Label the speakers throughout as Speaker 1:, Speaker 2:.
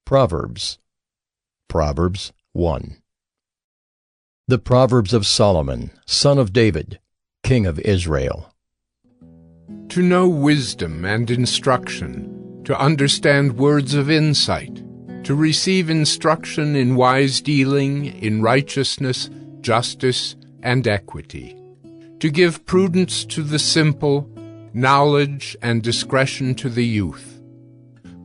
Speaker 1: Proverbs. Proverbs 1. The Proverbs of Solomon, son of David, king of Israel.
Speaker 2: To know wisdom and instruction, to understand words of insight, to receive instruction in wise dealing, in righteousness, justice, and equity, to give prudence to the simple, knowledge and discretion to the youth.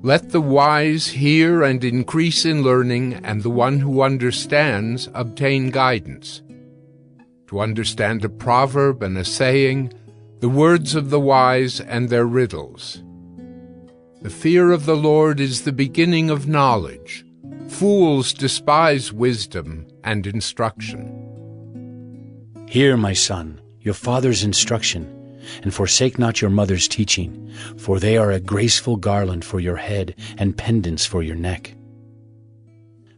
Speaker 2: Let the wise hear and increase in learning, and the one who understands obtain guidance. To understand a proverb and a saying, the words of the wise and their riddles. The fear of the Lord is the beginning of knowledge. Fools despise wisdom and instruction.
Speaker 3: Hear, my son, your father's instruction, and forsake not your mother's teaching, for they are a graceful garland for your head and pendants for your neck.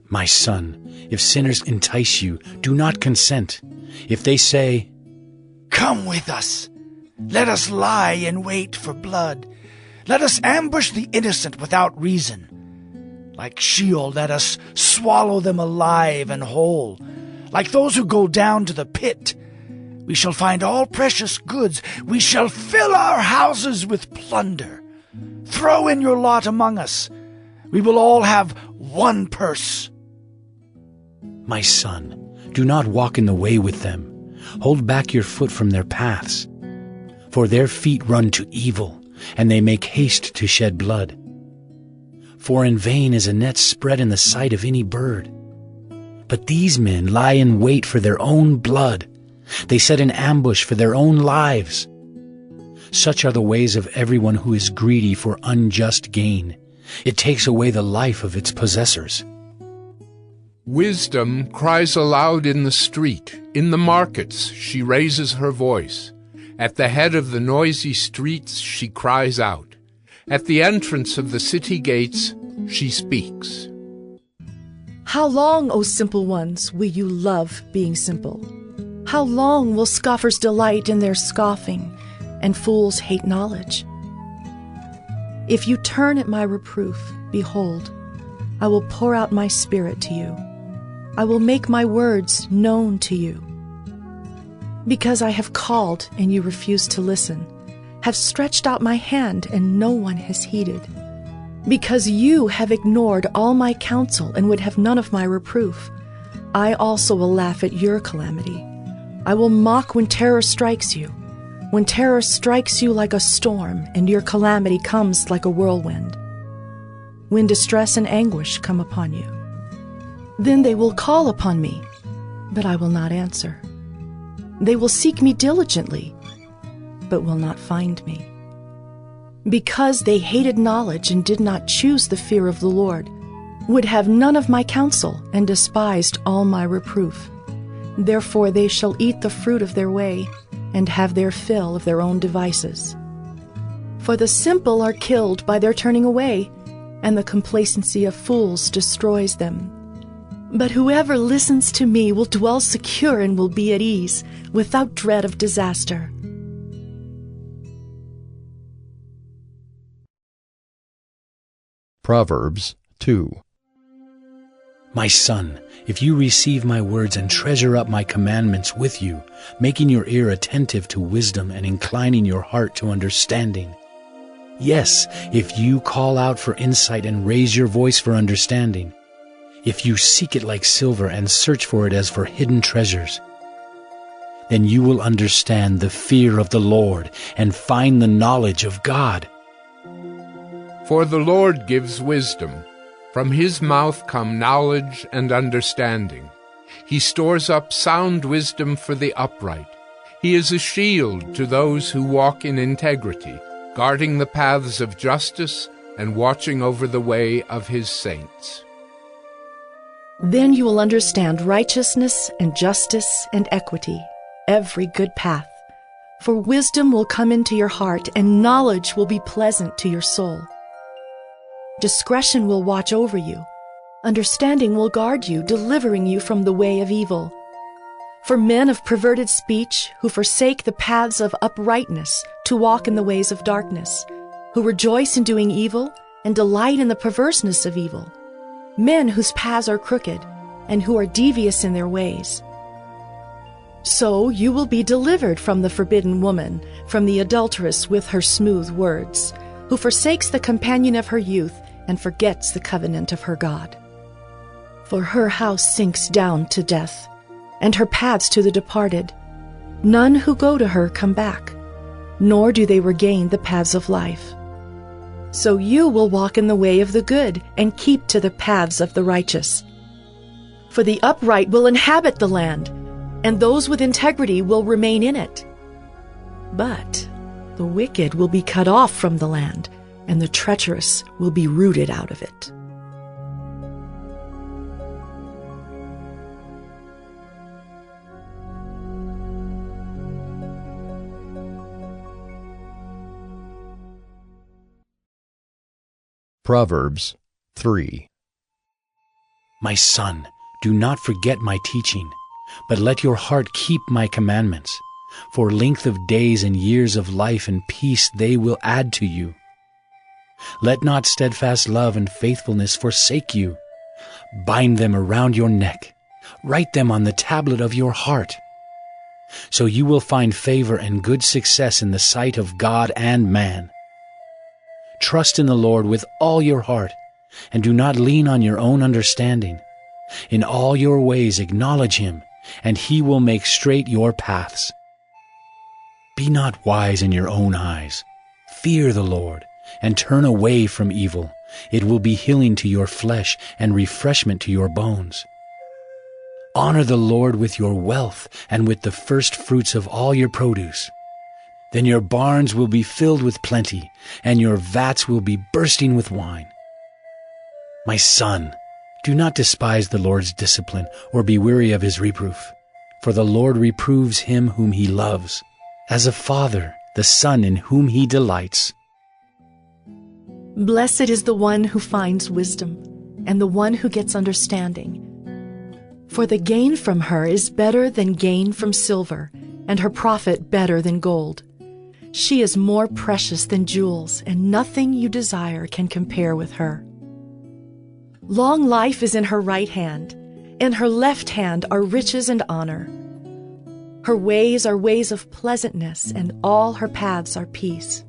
Speaker 3: My son, if sinners entice you, do not consent. If they say,
Speaker 4: "Come with us, let us lie in wait for blood. Let us ambush the innocent without reason. Like Sheol, let us swallow them alive and whole. Like those who go down to the pit, we shall find all precious goods. We shall fill our houses with plunder. Throw in your lot among us. We will all have one purse."
Speaker 3: My son, do not walk in the way with them. Hold back your foot from their paths. For their feet run to evil, and they make haste to shed blood. For in vain is a net spread in the sight of any bird. But these men lie in wait for their own blood. They set an ambush for their own lives. Such are the ways of everyone who is greedy for unjust gain. It takes away the life of its possessors.
Speaker 2: Wisdom cries aloud in the street. In the markets she raises her voice. At the head of the noisy streets she cries out. At the entrance of the city gates she speaks.
Speaker 5: How long, O simple ones, will you love being simple? How long will scoffers delight in their scoffing, and fools hate knowledge? If you turn at my reproof, behold, I will pour out my spirit to you. I will make my words known to you. Because I have called and you refuse to listen, have stretched out my hand and no one has heeded. Because you have ignored all my counsel and would have none of my reproof, I also will laugh at your calamity. I will mock when terror strikes you, when terror strikes you like a storm and your calamity comes like a whirlwind. When distress and anguish come upon you, then they will call upon me, but I will not answer. They will seek me diligently, but will not find me. Because they hated knowledge and did not choose the fear of the Lord, would have none of my counsel and despised all my reproof. Therefore they shall eat the fruit of their way, and have their fill of their own devices. For the simple are killed by their turning away, and the complacency of fools destroys them. But whoever listens to me will dwell secure and will be at ease, without dread of disaster.
Speaker 1: Proverbs 2.
Speaker 3: My son, if you receive my words and treasure up my commandments with you, making your ear attentive to wisdom and inclining your heart to understanding. Yes, if you call out for insight and raise your voice for understanding, if you seek it like silver and search for it as for hidden treasures, then you will understand the fear of the Lord and find the knowledge of God.
Speaker 2: For the Lord gives wisdom. From his mouth come knowledge and understanding. He stores up sound wisdom for the upright. He is a shield to those who walk in integrity, guarding the paths of justice and watching over the way of his saints.
Speaker 5: Then you will understand righteousness and justice and equity, every good path. For wisdom will come into your heart, and knowledge will be pleasant to your soul. Discretion will watch over you. Understanding will guard you, delivering you from the way of evil. For men of perverted speech, who forsake the paths of uprightness to walk in the ways of darkness, who rejoice in doing evil and delight in the perverseness of evil, men whose paths are crooked, and who are devious in their ways. So you will be delivered from the forbidden woman, from the adulteress with her smooth words, who forsakes the companion of her youth and forgets the covenant of her God. For her house sinks down to death, and her paths to the departed. None who go to her come back, nor do they regain the paths of life. So you will walk in the way of the good and keep to the paths of the righteous. For the upright will inhabit the land, and those with integrity will remain in it. But the wicked will be cut off from the land, and the treacherous will be rooted out of it.
Speaker 1: Proverbs 3.
Speaker 3: My son, do not forget my teaching, but let your heart keep my commandments. For length of days and years of life and peace they will add to you. Let not steadfast love and faithfulness forsake you. Bind them around your neck. Write them on the tablet of your heart. So you will find favor and good success in the sight of God and man. Trust in the Lord with all your heart, and do not lean on your own understanding. In all your ways acknowledge him, and he will make straight your paths. Be not wise in your own eyes. Fear the Lord, and turn away from evil. It will be healing to your flesh and refreshment to your bones. Honor the Lord with your wealth and with the first fruits of all your produce. Then your barns will be filled with plenty, and your vats will be bursting with wine. My son, do not despise the Lord's discipline, or be weary of his reproof. For the Lord reproves him whom he loves, as a father the son in whom he delights.
Speaker 5: Blessed is the one who finds wisdom, and the one who gets understanding. For the gain from her is better than gain from silver, and her profit better than gold. She is more precious than jewels, and nothing you desire can compare with her. Long life is in her right hand. In her left hand are riches and honor. Her ways are ways of pleasantness, and all her paths are peace.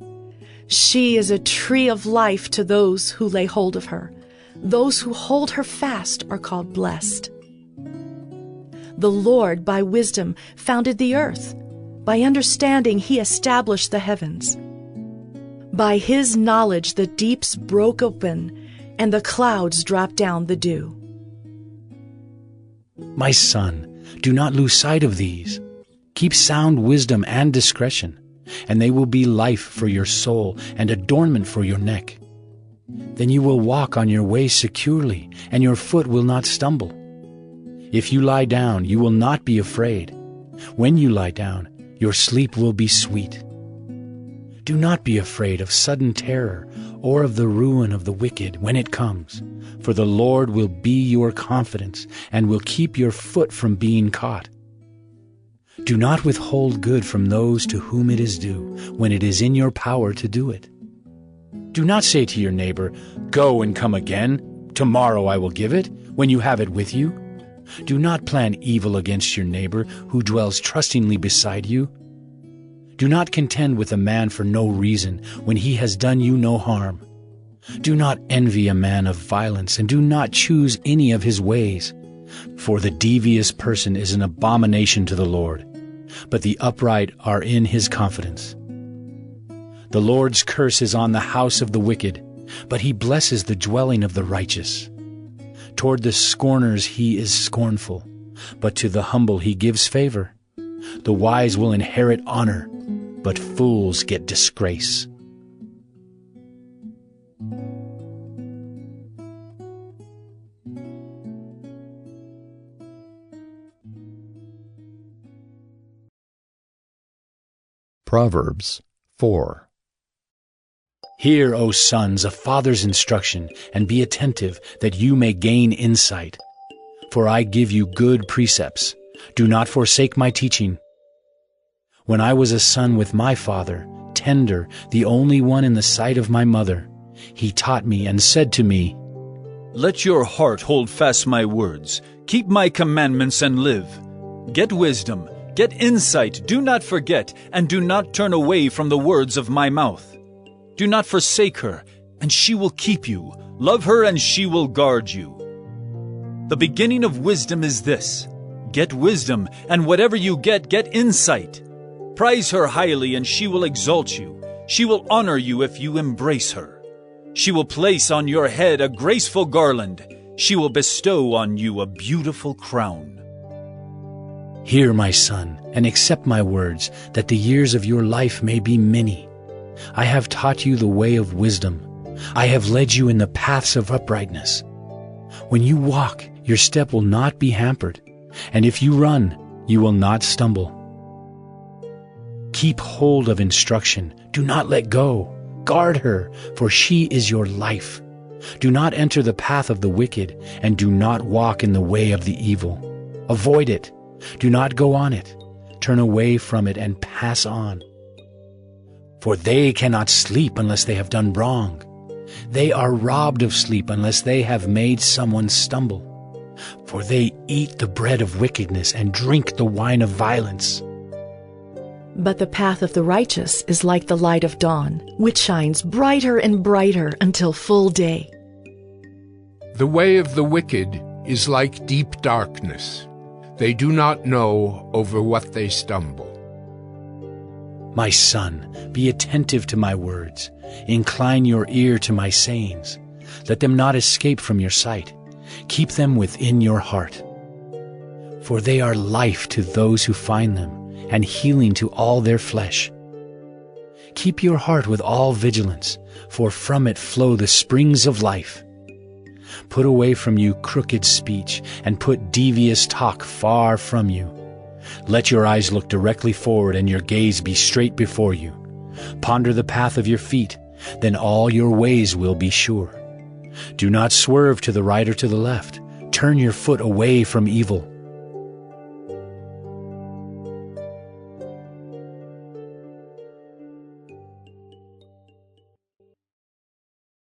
Speaker 5: She is a tree of life to those who lay hold of her. Those who hold her fast are called blessed. The Lord, by wisdom, founded the earth. By understanding, he established the heavens. By his knowledge, the deeps broke open, and the clouds dropped down the dew.
Speaker 3: My son, do not lose sight of these. Keep sound wisdom and discretion, and they will be life for your soul and adornment for your neck. Then you will walk on your way securely, and your foot will not stumble. If you lie down, you will not be afraid. When you lie down, your sleep will be sweet. Do not be afraid of sudden terror or of the ruin of the wicked when it comes, for the Lord will be your confidence and will keep your foot from being caught. Do not withhold good from those to whom it is due when it is in your power to do it. Do not say to your neighbor, "Go and come again. Tomorrow I will give it," when you have it with you. Do not plan evil against your neighbor who dwells trustingly beside you. Do not contend with a man for no reason when he has done you no harm. Do not envy a man of violence, and do not choose any of his ways. For the devious person is an abomination to the Lord, but the upright are in his confidence. The Lord's curse is on the house of the wicked, but he blesses the dwelling of the righteous. Toward the scorners he is scornful, but to the humble he gives favor. The wise will inherit honor, but fools get disgrace.
Speaker 1: Proverbs 4.
Speaker 3: Hear, O sons, a father's instruction, and be attentive, that you may gain insight. For I give you good precepts. Do not forsake my teaching. When I was a son with my father, tender, the only one in the sight of my mother, he taught me and said to me,
Speaker 6: Let your heart hold fast my words. Keep my commandments and live. Get wisdom, get insight, do not forget, and do not turn away from the words of my mouth. Do not forsake her, and she will keep you. Love her, and she will guard you. The beginning of wisdom is this: get wisdom, and whatever you get insight. Prize her highly, and she will exalt you. She will honor you if you embrace her. She will place on your head a graceful garland. She will bestow on you a beautiful crown.
Speaker 3: Hear, my son, and accept my words, that the years of your life may be many. I have taught you the way of wisdom. I have led you in the paths of uprightness. When you walk, your step will not be hampered, and if you run, you will not stumble. Keep hold of instruction. Do not let go. Guard her, for she is your life. Do not enter the path of the wicked, and do not walk in the way of the evil. Avoid it. Do not go on it. Turn away from it and pass on. For they cannot sleep unless they have done wrong. They are robbed of sleep unless they have made someone stumble. For they eat the bread of wickedness and drink the wine of violence.
Speaker 5: But the path of the righteous is like the light of dawn, which shines brighter and brighter until full day.
Speaker 2: The way of the wicked is like deep darkness. They do not know over what they stumble.
Speaker 3: My son, be attentive to my words. Incline your ear to my sayings. Let them not escape from your sight. Keep them within your heart. For they are life to those who find them, and healing to all their flesh. Keep your heart with all vigilance, for from it flow the springs of life. Put away from you crooked speech, and put devious talk far from you. Let your eyes look directly forward, and your gaze be straight before you. Ponder the path of your feet, then all your ways will be sure. Do not swerve to the right or to the left. Turn your foot away from evil.